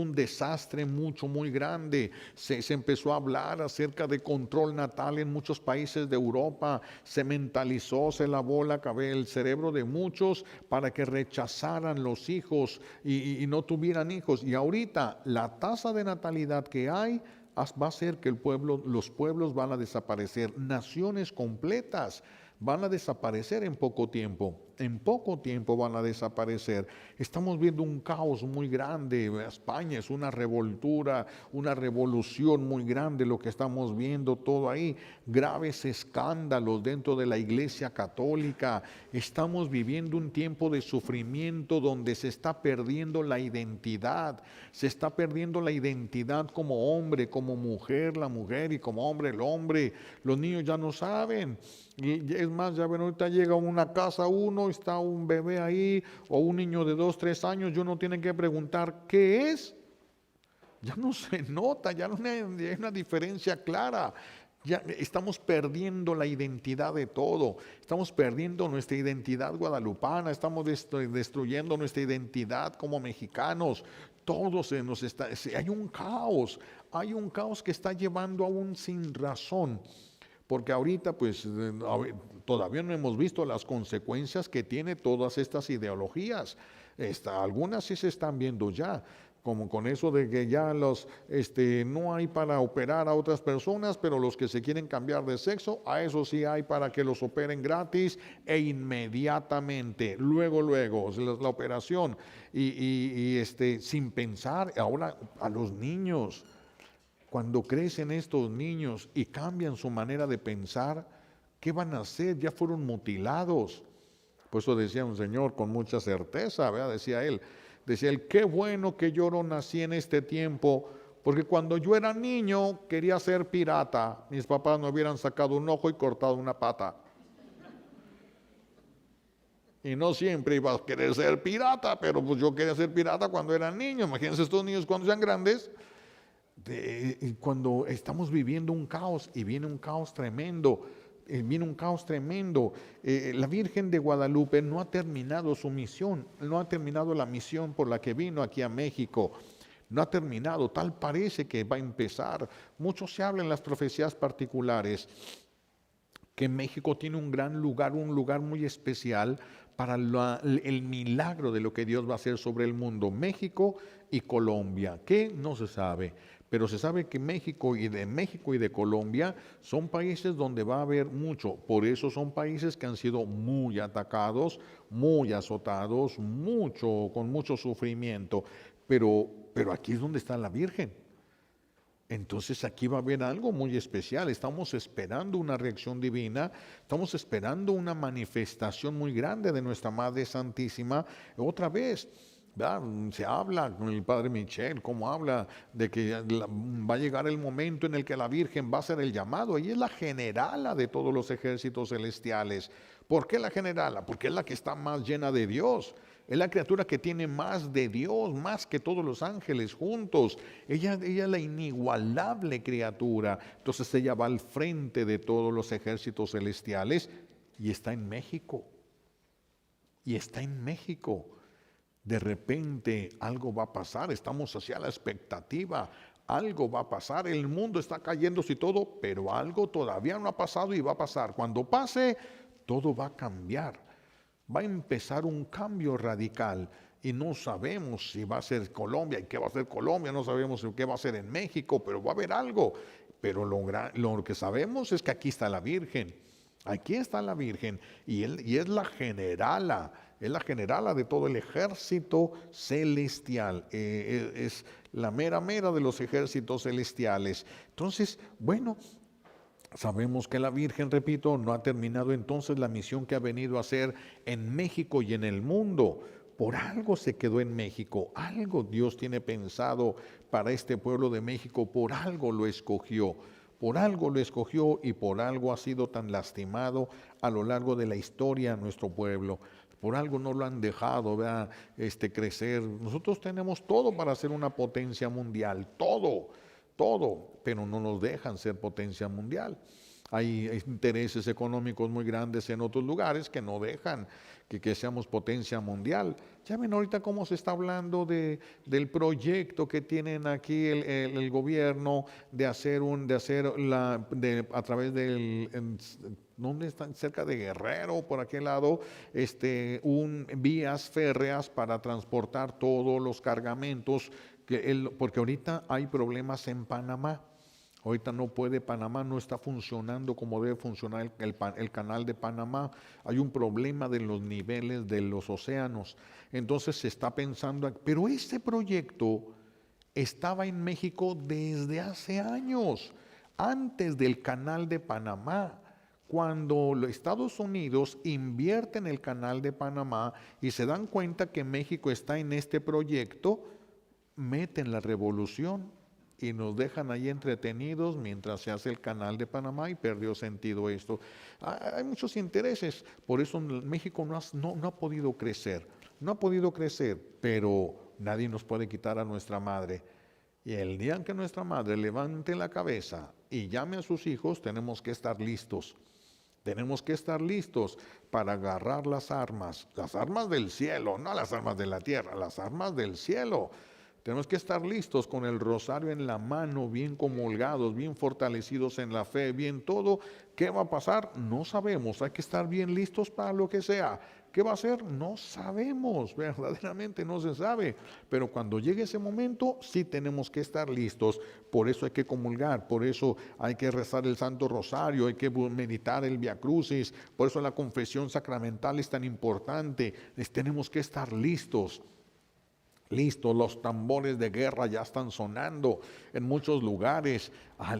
un desastre muy grande. Se empezó a hablar acerca de control natal en muchos países de Europa. Se mentalizó, se lavó el cerebro de muchos para que rechazaran los hijos y no tuvieran hijos. Y ahorita la tasa de natalidad que hay va a hacer que los pueblos van a desaparecer, naciones completas van a desaparecer en poco tiempo. En poco tiempo van a desaparecer. Estamos viendo un caos muy grande. España es una revoltura, una revolución muy grande lo que estamos viendo todo ahí. Graves escándalos dentro de la Iglesia Católica. Estamos viviendo un tiempo de sufrimiento donde se está perdiendo la identidad. Se está perdiendo la identidad como hombre, como mujer, la mujer, y como hombre, el hombre. Los niños ya no saben. Y es más, ya ven, ahorita llega a una casa uno, está un bebé ahí o un niño de 2, 3 años y uno tiene que preguntar ¿qué es? Ya no se nota, ya no hay una diferencia clara. Ya estamos perdiendo la identidad de todo, estamos perdiendo nuestra identidad guadalupana, estamos destruyendo nuestra identidad como mexicanos. Todo hay un caos que está llevando aún sin razón. Porque ahorita pues todavía no hemos visto las consecuencias que tiene todas estas ideologías. Algunas sí se están viendo ya, como con eso de que ya no hay para operar a otras personas, pero los que se quieren cambiar de sexo, a eso sí hay para que los operen gratis e inmediatamente, luego la operación sin pensar. Ahora a los niños, cuando crecen estos niños y cambian su manera de pensar, ¿qué van a hacer? Ya fueron mutilados. Por eso decía un señor con mucha certeza, ¿verdad? Decía él, qué bueno que yo no nací en este tiempo, porque cuando yo era niño quería ser pirata. Mis papás me hubieran sacado un ojo y cortado una pata. Y no siempre iba a querer ser pirata, pero pues yo quería ser pirata cuando era niño. Imagínense estos niños cuando sean grandes, cuando estamos viviendo un caos y viene un caos tremendo. Viene un caos tremendo. La Virgen de Guadalupe no ha terminado su misión, no ha terminado la misión por la que vino aquí a México. No ha terminado, tal parece que va a empezar. Mucho se habla en las profecías particulares que México tiene un gran lugar, un lugar muy especial para el milagro de lo que Dios va a hacer sobre el mundo. México y Colombia, que no se sabe, pero se sabe que México y de Colombia son países donde va a haber mucho. Por eso son países que han sido muy atacados, muy azotados, con mucho sufrimiento. Pero aquí es donde está la Virgen. Entonces aquí va a haber algo muy especial. Estamos esperando una reacción divina, estamos esperando una manifestación muy grande de nuestra Madre Santísima. Otra vez, ¿verdad? Se habla con el Padre Michel, cómo habla de que va a llegar el momento en el que la Virgen va a hacer el llamado. Ella es la generala de todos los ejércitos celestiales. ¿Por qué la generala? Porque es la que está más llena de Dios. Es la criatura que tiene más de Dios, más que todos los ángeles juntos. Ella es la inigualable criatura. Entonces ella va al frente de todos los ejércitos celestiales y está en México. Y está en México. De repente algo va a pasar, estamos hacia la expectativa. Algo va a pasar, el mundo está cayéndose y todo, pero algo todavía no ha pasado y va a pasar. Cuando pase, todo va a cambiar. Va a empezar un cambio radical y no sabemos si va a ser Colombia y qué va a ser Colombia, no sabemos qué va a ser en México, pero va a haber algo. Pero lo que sabemos es que aquí está la Virgen, aquí está la Virgen y es la generala de todo el ejército celestial, es la mera de los ejércitos celestiales. Entonces, bueno, sabemos que la Virgen, repito, no ha terminado entonces la misión que ha venido a hacer en México y en el mundo. Por algo se quedó en México, algo Dios tiene pensado para este pueblo de México, por algo lo escogió. Por algo lo escogió y por algo ha sido tan lastimado a lo largo de la historia nuestro pueblo. Por algo no lo han dejado, ¿verdad? Crecer. Nosotros tenemos todo para ser una potencia mundial, todo, pero no nos dejan ser potencia mundial. Hay intereses económicos muy grandes en otros lugares que no dejan que seamos potencia mundial. Ya ven ahorita cómo se está hablando del proyecto que tienen aquí el gobierno de hacer a través del ¿dónde están? Cerca de Guerrero, por aquel lado, vías férreas para transportar todos los cargamentos, porque ahorita hay problemas en Panamá. Ahorita Panamá no está funcionando como debe funcionar el canal de Panamá. Hay un problema de los niveles de los océanos. Entonces se está pensando, pero este proyecto estaba en México desde hace años, antes del canal de Panamá. Cuando los Estados Unidos invierte en el canal de Panamá y se dan cuenta que México está en este proyecto, meten la revolución y nos dejan ahí entretenidos mientras se hace el canal de Panamá y perdió sentido esto. Hay muchos intereses, por eso México no ha podido crecer, pero nadie nos puede quitar a nuestra madre. Y el día en que nuestra madre levante la cabeza y llame a sus hijos, tenemos que estar listos. Tenemos que estar listos para agarrar las armas del cielo, no las armas de la tierra, las armas del cielo. Tenemos que estar listos con el rosario en la mano, bien comulgados, bien fortalecidos en la fe, bien todo. ¿Qué va a pasar? No sabemos. Hay que estar bien listos para lo que sea. ¿Qué va a ser? No sabemos, verdaderamente no se sabe. Pero cuando llegue ese momento, sí tenemos que estar listos. Por eso hay que comulgar, por eso hay que rezar el Santo Rosario, hay que meditar el Via Crucis, por eso la confesión sacramental es tan importante. Tenemos que estar listos. Listo, los tambores de guerra ya están sonando en muchos lugares.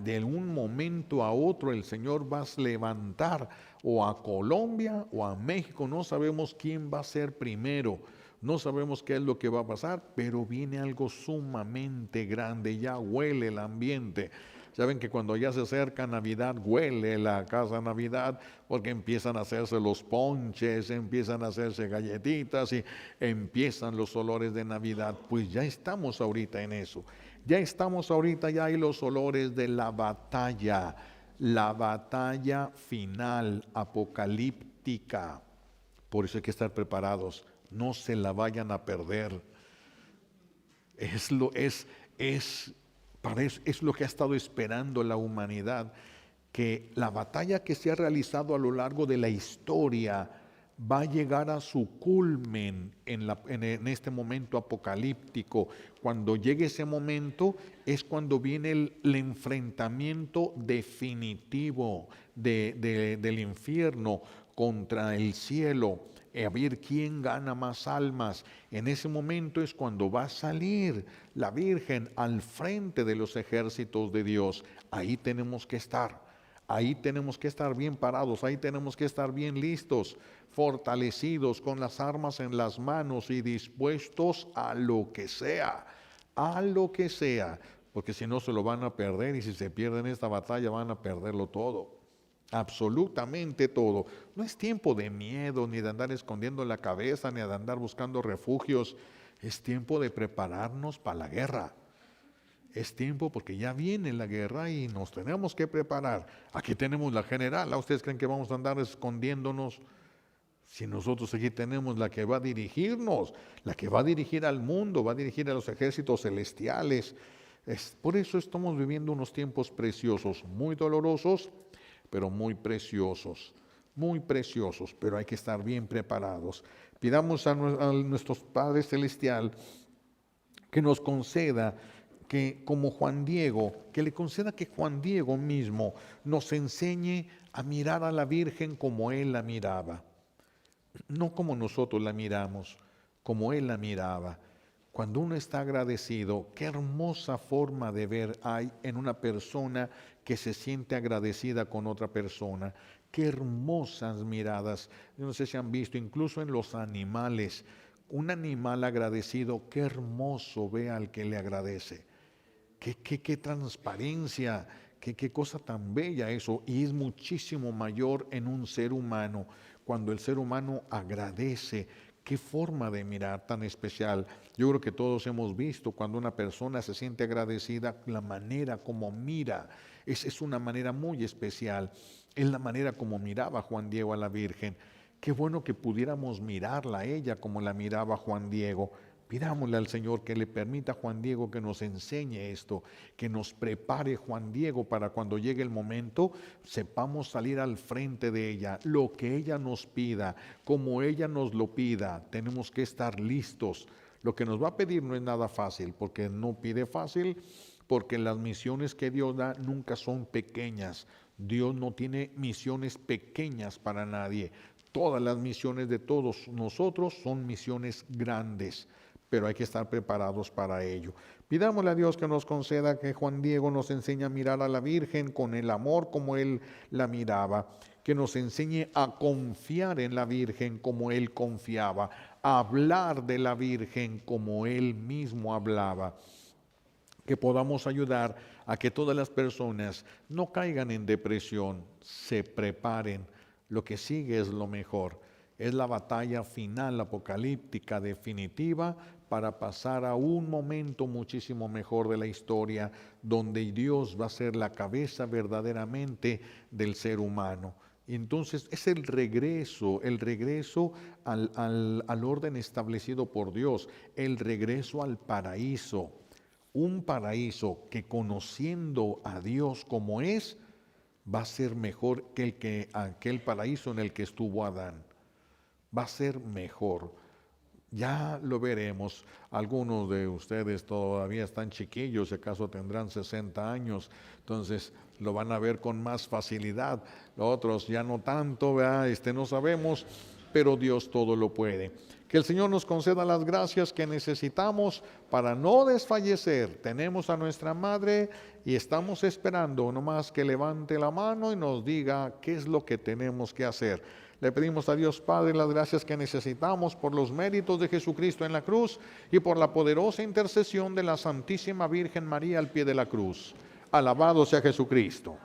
De un momento a otro el Señor va a levantar o a Colombia o a México. No sabemos quién va a ser primero. No sabemos qué es lo que va a pasar, pero viene algo sumamente grande. Ya huele el ambiente. Saben que cuando ya se acerca Navidad, huele la casa a Navidad, porque empiezan a hacerse los ponches, empiezan a hacerse galletitas y empiezan los olores de Navidad. Pues ya estamos ahorita en eso. Ya estamos ahorita, ya hay los olores de la batalla final, apocalíptica. Por eso hay que estar preparados, no se la vayan a perder. Es lo que ha estado esperando la humanidad, que la batalla que se ha realizado a lo largo de la historia va a llegar a su culmen en este momento apocalíptico. Cuando llegue ese momento es cuando viene el enfrentamiento definitivo del infierno contra el cielo, a ver quién gana más almas. En ese momento es cuando va a salir la Virgen al frente de los ejércitos de Dios. Ahí tenemos que estar. Ahí tenemos que estar bien parados, ahí tenemos que estar bien listos, fortalecidos, con las armas en las manos y dispuestos a lo que sea, porque si no se lo van a perder, y si se pierden esta batalla van a perderlo todo, absolutamente todo. No es tiempo de miedo, ni de andar escondiendo la cabeza, ni de andar buscando refugios, es tiempo de prepararnos para la guerra. Es tiempo porque ya viene la guerra y nos tenemos que preparar. Aquí tenemos la general. ¿Ustedes creen que vamos a andar escondiéndonos? Si nosotros aquí tenemos la que va a dirigirnos, la que va a dirigir al mundo, va a dirigir a los ejércitos celestiales. Por eso estamos viviendo unos tiempos preciosos, muy dolorosos, pero muy preciosos, pero hay que estar bien preparados. Pidamos a nuestro Padre Celestial que nos conceda que como Juan Diego, que le conceda que Juan Diego mismo nos enseñe a mirar a la Virgen como Él la miraba. No como nosotros la miramos, como Él la miraba. Cuando uno está agradecido, qué hermosa forma de ver hay en una persona que se siente agradecida con otra persona. Qué hermosas miradas. Yo no sé si han visto, incluso en los animales, un animal agradecido, qué hermoso ve al que le agradece. Qué transparencia, qué cosa tan bella eso. Y es muchísimo mayor en un ser humano, cuando el ser humano agradece. Qué forma de mirar tan especial. Yo creo que todos hemos visto cuando una persona se siente agradecida, la manera como mira, es una manera muy especial. Es la manera como miraba Juan Diego a la Virgen. Qué bueno que pudiéramos mirarla a ella como la miraba Juan Diego. Pidámosle al Señor que le permita a Juan Diego que nos enseñe esto, que nos prepare Juan Diego para cuando llegue el momento sepamos salir al frente de ella, lo que ella nos pida, como ella nos lo pida, tenemos que estar listos. Lo que nos va a pedir no es nada fácil, porque no pide fácil, porque las misiones que Dios da nunca son pequeñas. Dios no tiene misiones pequeñas para nadie. Todas las misiones de todos nosotros son misiones grandes, pero hay que estar preparados para ello. Pidámosle a Dios que nos conceda que Juan Diego nos enseñe a mirar a la Virgen con el amor como Él la miraba, que nos enseñe a confiar en la Virgen como Él confiaba, a hablar de la Virgen como Él mismo hablaba, que podamos ayudar a que todas las personas no caigan en depresión, se preparen. Lo que sigue es lo mejor, es la batalla final apocalíptica definitiva para pasar a un momento muchísimo mejor de la historia, donde Dios va a ser la cabeza verdaderamente del ser humano. Y entonces es el regreso al orden establecido por Dios, el regreso al paraíso. Un paraíso que, conociendo a Dios como es, va a ser mejor que aquel paraíso en el que estuvo Adán. Va a ser mejor. Ya lo veremos. Algunos de ustedes todavía están chiquillos, si acaso tendrán 60 años, entonces lo van a ver con más facilidad. Los otros ya no tanto, no sabemos, pero Dios todo lo puede. Que el Señor nos conceda las gracias que necesitamos para no desfallecer. Tenemos a nuestra Madre y estamos esperando nomás que levante la mano y nos diga qué es lo que tenemos que hacer. Le pedimos a Dios Padre las gracias que necesitamos por los méritos de Jesucristo en la cruz y por la poderosa intercesión de la Santísima Virgen María al pie de la cruz. Alabado sea Jesucristo.